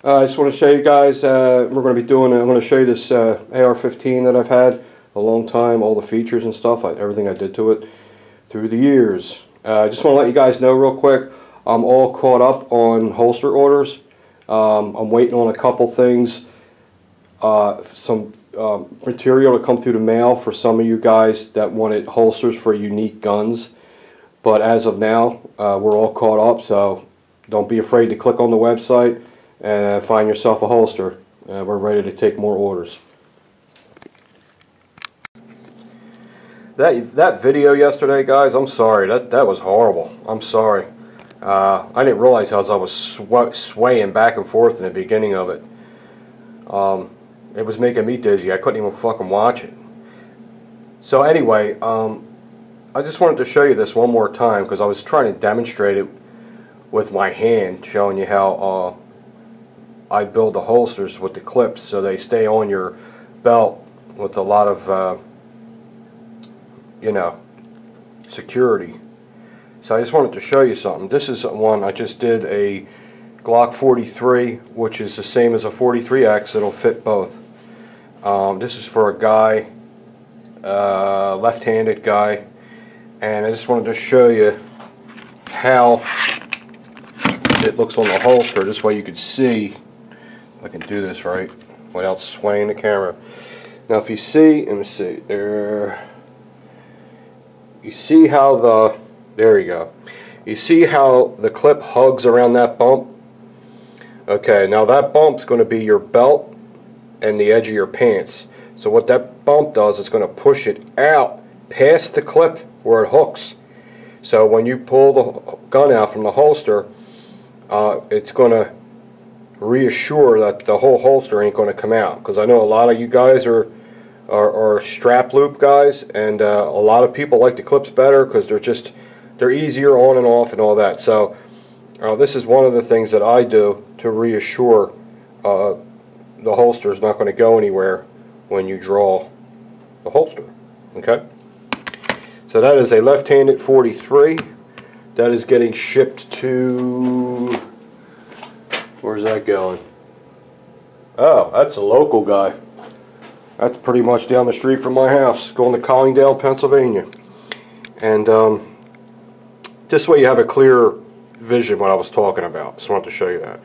I just want to show you guys, I'm going to show you this AR-15 that I've had a long time, all the features and stuff, everything I did to it through the years. I just want to let you guys know real quick, I'm all caught up on holster orders. I'm waiting on a couple things, some material to come through the mail for some of you guys that wanted holsters for unique guns. But as of now, we're all caught up, so don't be afraid to click on the website and find yourself a holster. We're ready to take more orders. That video yesterday, guys, I'm sorry. That was horrible. I'm sorry. I didn't realize how I was swaying back and forth in the beginning of it. It was making me dizzy. I couldn't even fucking watch it. So anyway, I just wanted to show you this one more time because I was trying to demonstrate it with my hand, showing you how I build the holsters with the clips so they stay on your belt with a lot of you know, security. So I just wanted to show you something. This is one I just did, a Glock 43, which is the same as a 43X. It'll fit both. This is for a guy, left-handed guy, and I just wanted to show you how it looks on the holster. This way you could see. If I can do this right without swaying the camera. Now if you see, let me see there. You see how there you go. You see how the clip hugs around that bump? Okay, now that bump's going to be your belt and the edge of your pants. So what that bump does is going to push it out past the clip where it hooks. So when you pull the gun out from the holster, it's going to reassure that the whole holster ain't going to come out. Because I know a lot of you guys are strap loop guys, and a lot of people like the clips better because they're easier on and off and all that. So this is one of the things that I do to reassure the holster is not going to go anywhere when you draw the holster. Okay, so that is a left-handed 43 that is getting shipped to, where's that going? Oh, that's a local guy. That's pretty much down the street from my house, going to Collingdale, Pennsylvania. And this way you have a clear vision what I was talking about. Just wanted to show you that.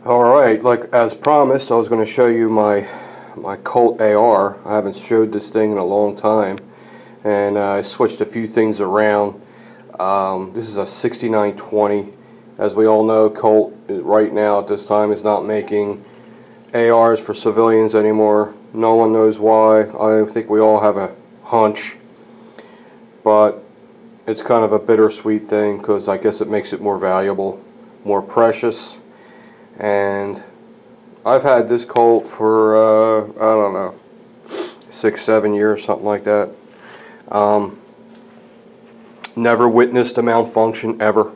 Alright, like as promised, I was going to show you my Colt AR. I haven't showed this thing in a long time. And I switched a few things around. This is a 6920. As we all know, Colt right now at this time is not making ARs for civilians anymore. No one knows why. I think we all have a hunch, but it's kind of a bittersweet thing because I guess it makes it more valuable, more precious. And I've had this Colt for I don't know, 6-7 years, something like that. Never witnessed a malfunction ever.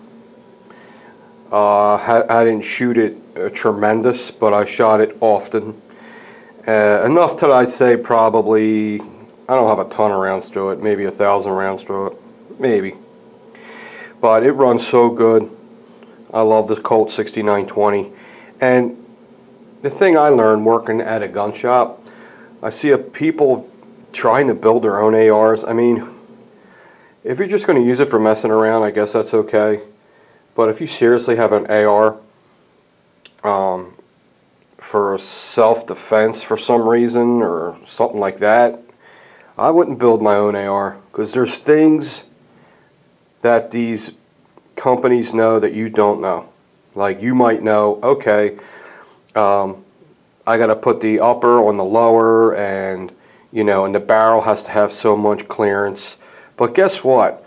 I didn't shoot it tremendous, but I shot it often. Enough that I'd say probably, I don't have a ton of rounds to it, maybe 1,000 rounds to it, maybe. But it runs so good. I love this Colt 6920. And the thing I learned working at a gun shop, I see people trying to build their own ARs. I mean, if you're just going to use it for messing around, I guess that's okay. But if you seriously have an AR for self-defense for some reason or something like that, I wouldn't build my own AR, because there's things that these companies know that you don't know. Like you might know, okay, I got to put the upper on the lower, and you know, and the barrel has to have so much clearance. But guess what?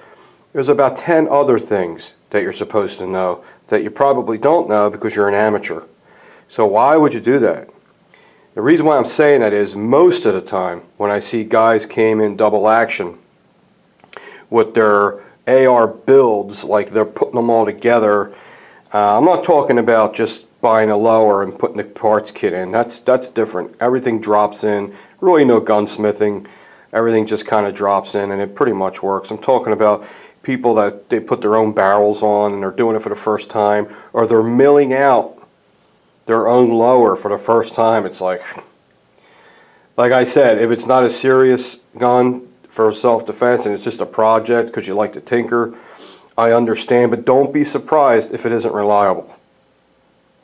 There's about 10 other things that you're supposed to know that you probably don't know because you're an amateur. So why would you do that? The reason why I'm saying that is most of the time when I see guys came in double action with their AR builds, like they're putting them all together, I'm not talking about just buying a lower and putting the parts kit in. That's different. Everything drops in. Really no gunsmithing. Everything just kind of drops in and it pretty much works. I'm talking about people that they put their own barrels on and they're doing it for the first time, or they're milling out their own lower for the first time. It's like I said, if it's not a serious gun for self-defense and it's just a project because you like to tinker, I understand, but don't be surprised if it isn't reliable.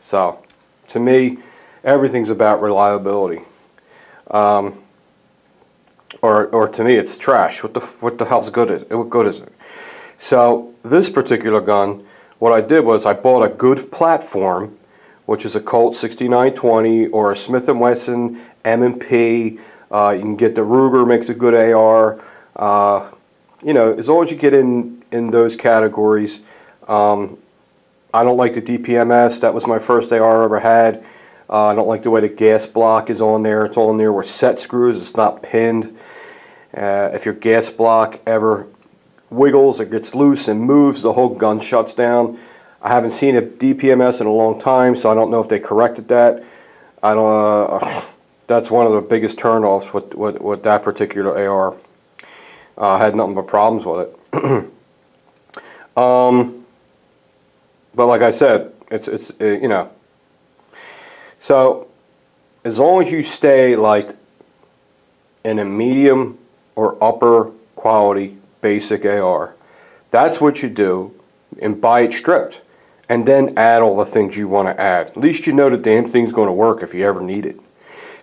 So, to me, everything's about reliability. Or to me, it's trash. What the hell's good is it? What good is it? So, this particular gun, what I did was I bought a good platform, which is a Colt 6920 or a Smith & Wesson M&P. You can get the Ruger, makes a good AR. You know, as long as you get in those categories. I don't like the DPMS. That was my first AR I ever had. I don't like the way the gas block is on there. It's on there with set screws. It's not pinned. If your gas block ever wiggles, it gets loose and moves, the whole gun shuts down. I haven't seen a DPMS in a long time, so I don't know if they corrected that. I don't. That's one of the biggest turnoffs with that particular AR. I had nothing but problems with it. But like I said, it's you know. So as long as you stay like in a medium or upper quality basic AR, that's what you do, and buy it stripped, and then add all the things you want to add. At least you know the damn thing's going to work if you ever need it.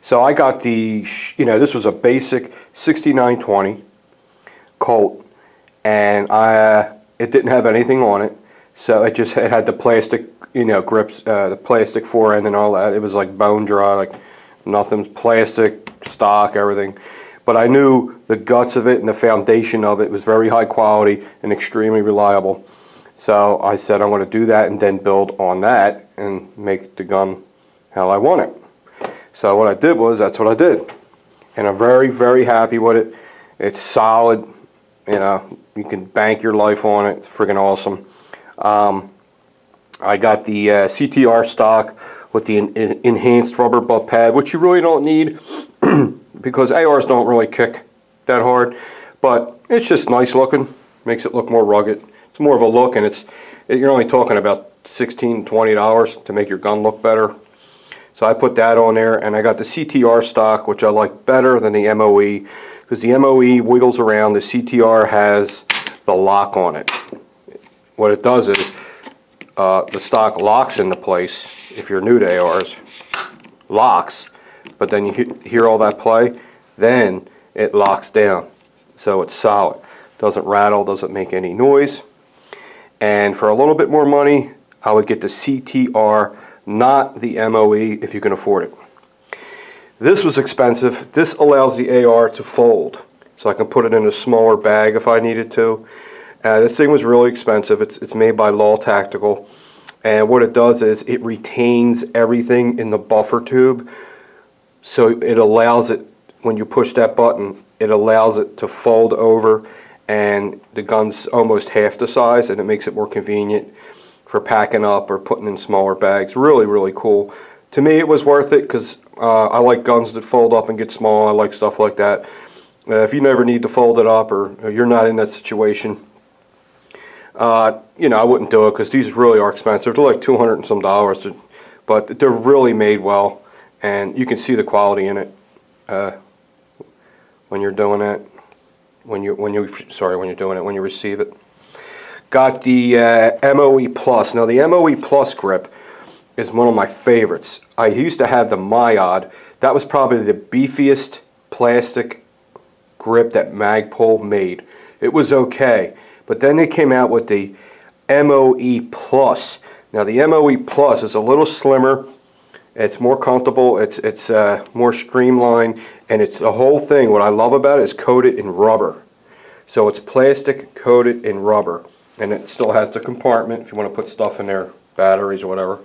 So I got the, you know, this was a basic 6920 Colt, and it didn't have anything on it, so it had the plastic, you know, grips, the plastic forend and all that. It was like bone dry, like nothing's plastic, stock, everything. But I knew the guts of it and the foundation of it was very high quality and extremely reliable. So I said I'm going to do that and then build on that and make the gun how I want it. So what I did was, that's what I did. And I'm very, very happy with it. It's solid. You know, you can bank your life on it. It's freaking awesome. I got the CTR stock with the enhanced rubber butt pad, which you really don't need because ARs don't really kick that hard. But it's just nice looking. Makes it look more rugged. It's more of a look, and you're only talking about $16, $20 to make your gun look better. So I put that on there, and I got the CTR stock, which I like better than the MOE, because the MOE wiggles around. The CTR has the lock on it. What it does is the stock locks into place. If you're new to ARs, locks, but then you hear all that play, then it locks down, so it's solid. Doesn't rattle, doesn't make any noise. And for a little bit more money, I would get the CTR, not the MOE, if you can afford it. This was expensive. This allows the AR to fold, so I can put it in a smaller bag if I needed to. This thing was really expensive. It's made by Law Tactical, and what it does is it retains everything in the buffer tube, so it allows it, when you push that button, it allows it to fold over, and the gun's almost half the size, and it makes it more convenient for packing up or putting in smaller bags. Really, really cool. To me, it was worth it because I like guns that fold up and get small. I like stuff like that. If you never need to fold it up, or you're not in that situation, you know, I wouldn't do it, because these really are expensive. They're like $200 and some dollars, but they're really made well, and you can see the quality in it when you're doing it. When you receive it. Got the MOE Plus. Now the MOE Plus grip is one of my favorites. I used to have the Myod. That was probably the beefiest plastic grip that Magpul made. It was okay, but then they came out with the MOE Plus. Now the MOE Plus is a little slimmer. It's more comfortable. It's more streamlined. And it's the whole thing. What I love about it is coated in rubber. So it's plastic coated in rubber, and it still has the compartment if you want to put stuff in there, batteries or whatever.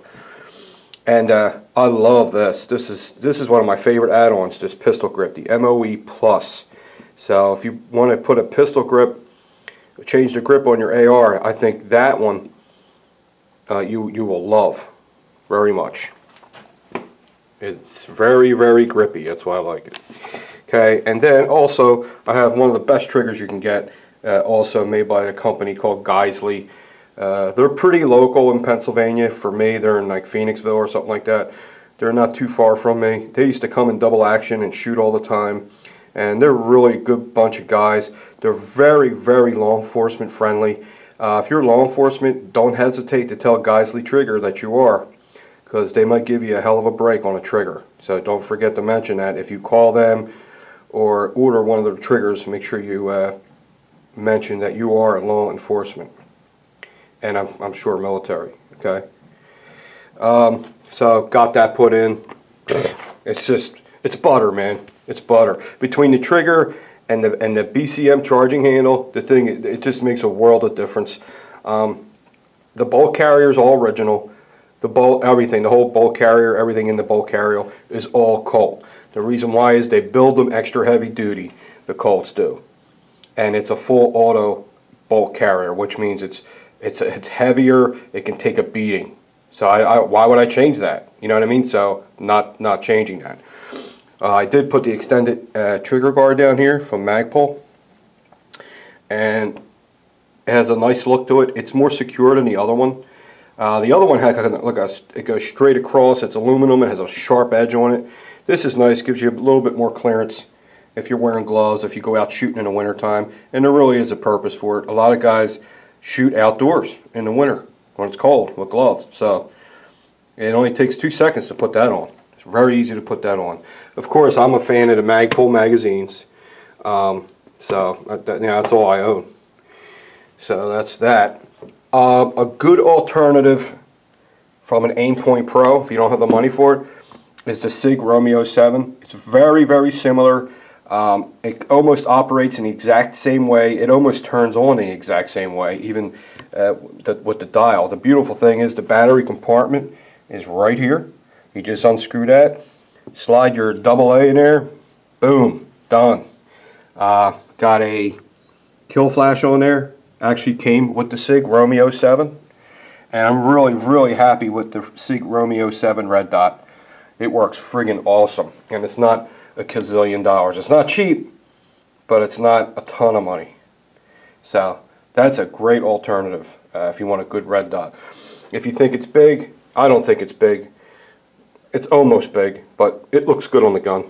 And I love this. This is one of my favorite add-ons. This pistol grip, the MOE Plus. So if you want to put a pistol grip, change the grip on your AR, I think that one you will love very much. It's very, very grippy. That's why I like it. Okay, and then also I have one of the best triggers you can get. also made by a company called Geisley. They're pretty local in Pennsylvania. For me, they're in like Phoenixville or something like that. They're not too far from me. They used to come in double action and shoot all the time. And they're really a good bunch of guys. They're very, very law enforcement friendly. If you're law enforcement, don't hesitate to tell Geisley Trigger that you are, because they might give you a hell of a break on a trigger. So don't forget to mention that. If you call them or order one of their triggers, make sure you mention that you are in law enforcement. And I'm sure military, okay? So got that put in. It's butter, man. It's butter. Between the trigger and the BCM charging handle, the thing, it just makes a world of difference. The bolt carrier is all original. The bolt, everything, the whole bolt carrier, everything in the bolt carrier is all Colt. The reason why is they build them extra heavy duty, the Colts do. And it's a full auto bolt carrier, which means it's heavier, it can take a beating. So why would I change that? You know what I mean? So not changing that. I did put the extended trigger guard down here from Magpul, and it has a nice look to it. It's more secure than the other one. The other one has it goes straight across. It's aluminum. It has a sharp edge on it. This is nice. Gives you a little bit more clearance if you're wearing gloves, if you go out shooting in the winter time. And there really is a purpose for it. A lot of guys shoot outdoors in the winter when it's cold with gloves. So it only takes 2 seconds to put that on. It's very easy to put that on. Of course, I'm a fan of the Magpul magazines. That's all I own. So that's that. A good alternative from an Aimpoint Pro, if you don't have the money for it, is the SIG Romeo 7. It's very, very similar. It almost operates in the exact same way. It almost turns on the exact same way, even with the dial. The beautiful thing is the battery compartment is right here. You just unscrew that, slide your AA in there, boom, done. Got a kill flash on there. Actually came with the SIG Romeo 7. And I'm really, really happy with the SIG Romeo 7 red dot. It works friggin' awesome. And it's not a gazillion dollars. It's not cheap, but it's not a ton of money. So that's a great alternative if you want a good red dot. If you think it's big, I don't think it's big. It's almost big, but it looks good on the gun.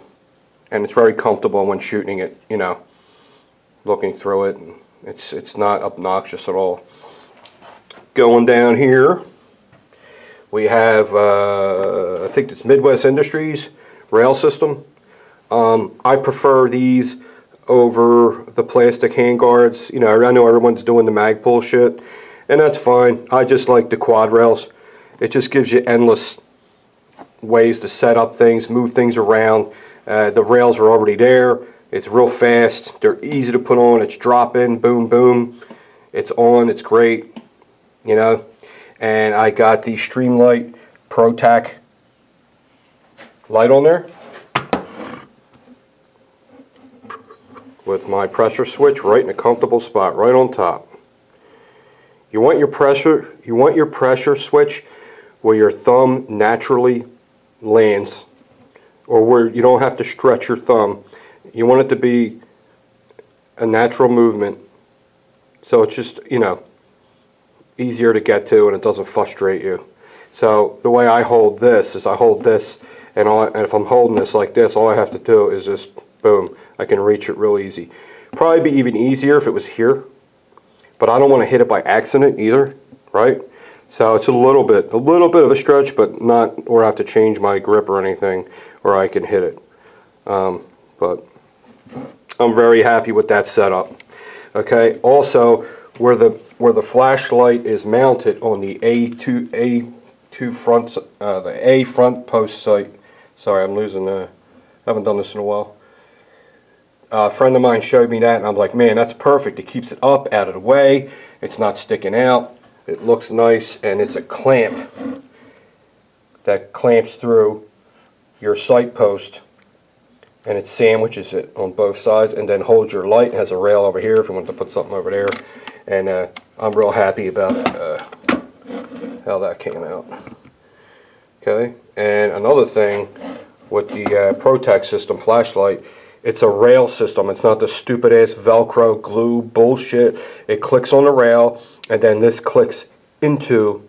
And it's very comfortable when shooting it, you know, looking through it. And it's not obnoxious at all. Going down here, we have, I think it's Midwest Industries rail system. I prefer these over the plastic handguards. You know, I know everyone's doing the Magpul shit, and that's fine. I just like the quad rails. It just gives you endless ways to set up things, move things around. The rails are already there. It's real fast. They're easy to put on. It's drop in, boom, boom. It's on. It's great. You know, and I got the Streamlight ProTac light on there with my pressure switch right in a comfortable spot, right on top. You want your pressure switch where your thumb naturally lands, or where you don't have to stretch your thumb. You want it to be a natural movement, so it's just, you know, easier to get to and it doesn't frustrate you. So the way I hold this is I hold this, and if I'm holding this like this, all I have to do is just boom, I can reach it real easy. Probably be even easier if it was here, but I don't want to hit it by accident either, right? So it's a little bit of a stretch, but not where I have to change my grip or anything, or I can hit it. But I'm very happy with that setup. Okay, also where the flashlight is mounted on the A2 front, the A front post sight. Sorry, I'm losing. Haven't done this in a while. A friend of mine showed me that, and I'm like, man, that's perfect. It keeps it up, out of the way. It's not sticking out. It looks nice, and it's a clamp that clamps through your sight post, and it sandwiches it on both sides, and then holds your light. It has a rail over here if you want to put something over there. And I'm real happy about how that came out. Okay, and another thing with the ProTac system flashlight It's a rail system. It's not the stupid ass Velcro glue bullshit. It clicks on the rail, and then this clicks into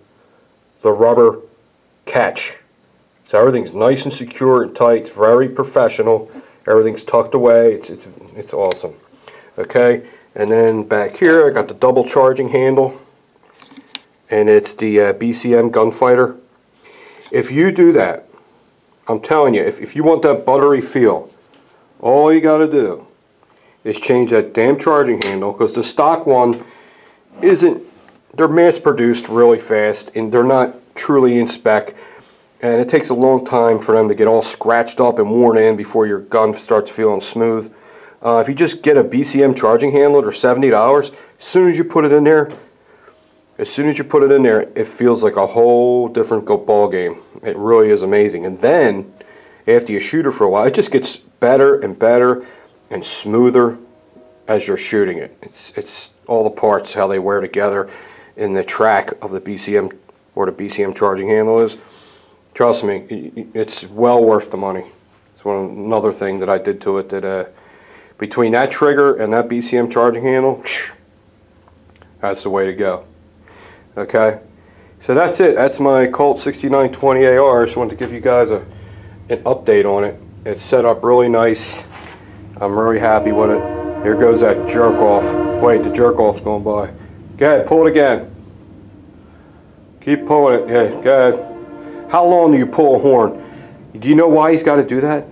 the rubber catch. So everything's nice and secure and tight. It's very professional. Everything's tucked away. It's awesome. Okay, and then back here I got the double charging handle, and it's the BCM Gunfighter. If you do that, I'm telling you, if you want that buttery feel, all you got to do is change that damn charging handle, because the stock one isn't, they're mass produced really fast and they're not truly in spec, and it takes a long time for them to get all scratched up and worn in before your gun starts feeling smooth. If you just get a BCM charging handle, they're $70. As soon as you put it in there, it feels like a whole different ball game. It really is amazing. And then after you shoot it for a while, it just gets better and better and smoother as you're shooting it. It's all the parts, how they wear together in the track of the BCM, where the BCM charging handle is. Trust me, it's well worth the money. It's another thing that I did to it, that between that trigger and that BCM charging handle, that's the way to go. Okay, so that's it. That's my Colt 6920 AR. I just wanted to give you guys an update on it. It's set up really nice. I'm really happy with it. Here goes that jerk off. Wait, the jerk off's going by. Go ahead, pull it again. Keep pulling it. Yeah, go ahead. How long do you pull a horn? Do you know why he's got to do that?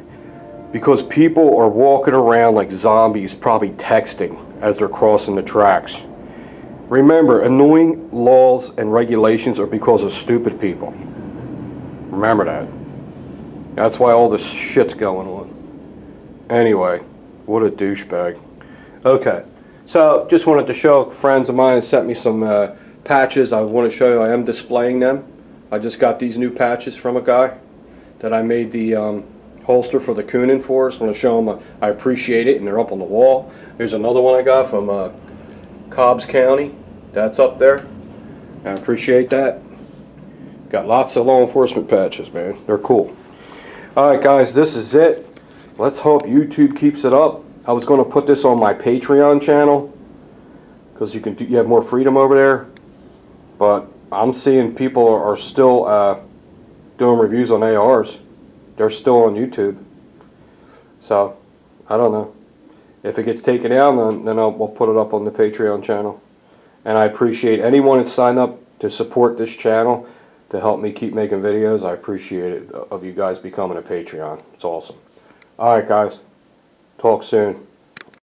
Because people are walking around like zombies, probably texting as they're crossing the tracks. Remember, annoying laws and regulations are because of stupid people. Remember that. That's why all this shit's going on. Anyway, what a douchebag. Okay, so just wanted to show, friends of mine sent me some patches. I want to show you, I am displaying them. I just got these new patches from a guy that I made the holster for the Kunin for. So I want to show them I appreciate it, and they're up on the wall. There's another one I got from Cobbs County. That's up there. I appreciate that. Got lots of law enforcement patches, man. They're cool. Alright guys, this is it. Let's hope YouTube keeps it up. I was going to put this on my Patreon channel, because you have more freedom over there. But I'm seeing people are still doing reviews on ARs. They're still on YouTube. So, I don't know. If it gets taken down, then we'll put it up on the Patreon channel. And I appreciate anyone that's signed up to support this channel to help me keep making videos. I appreciate it, of you guys becoming a Patreon. It's awesome. Alright guys, talk soon.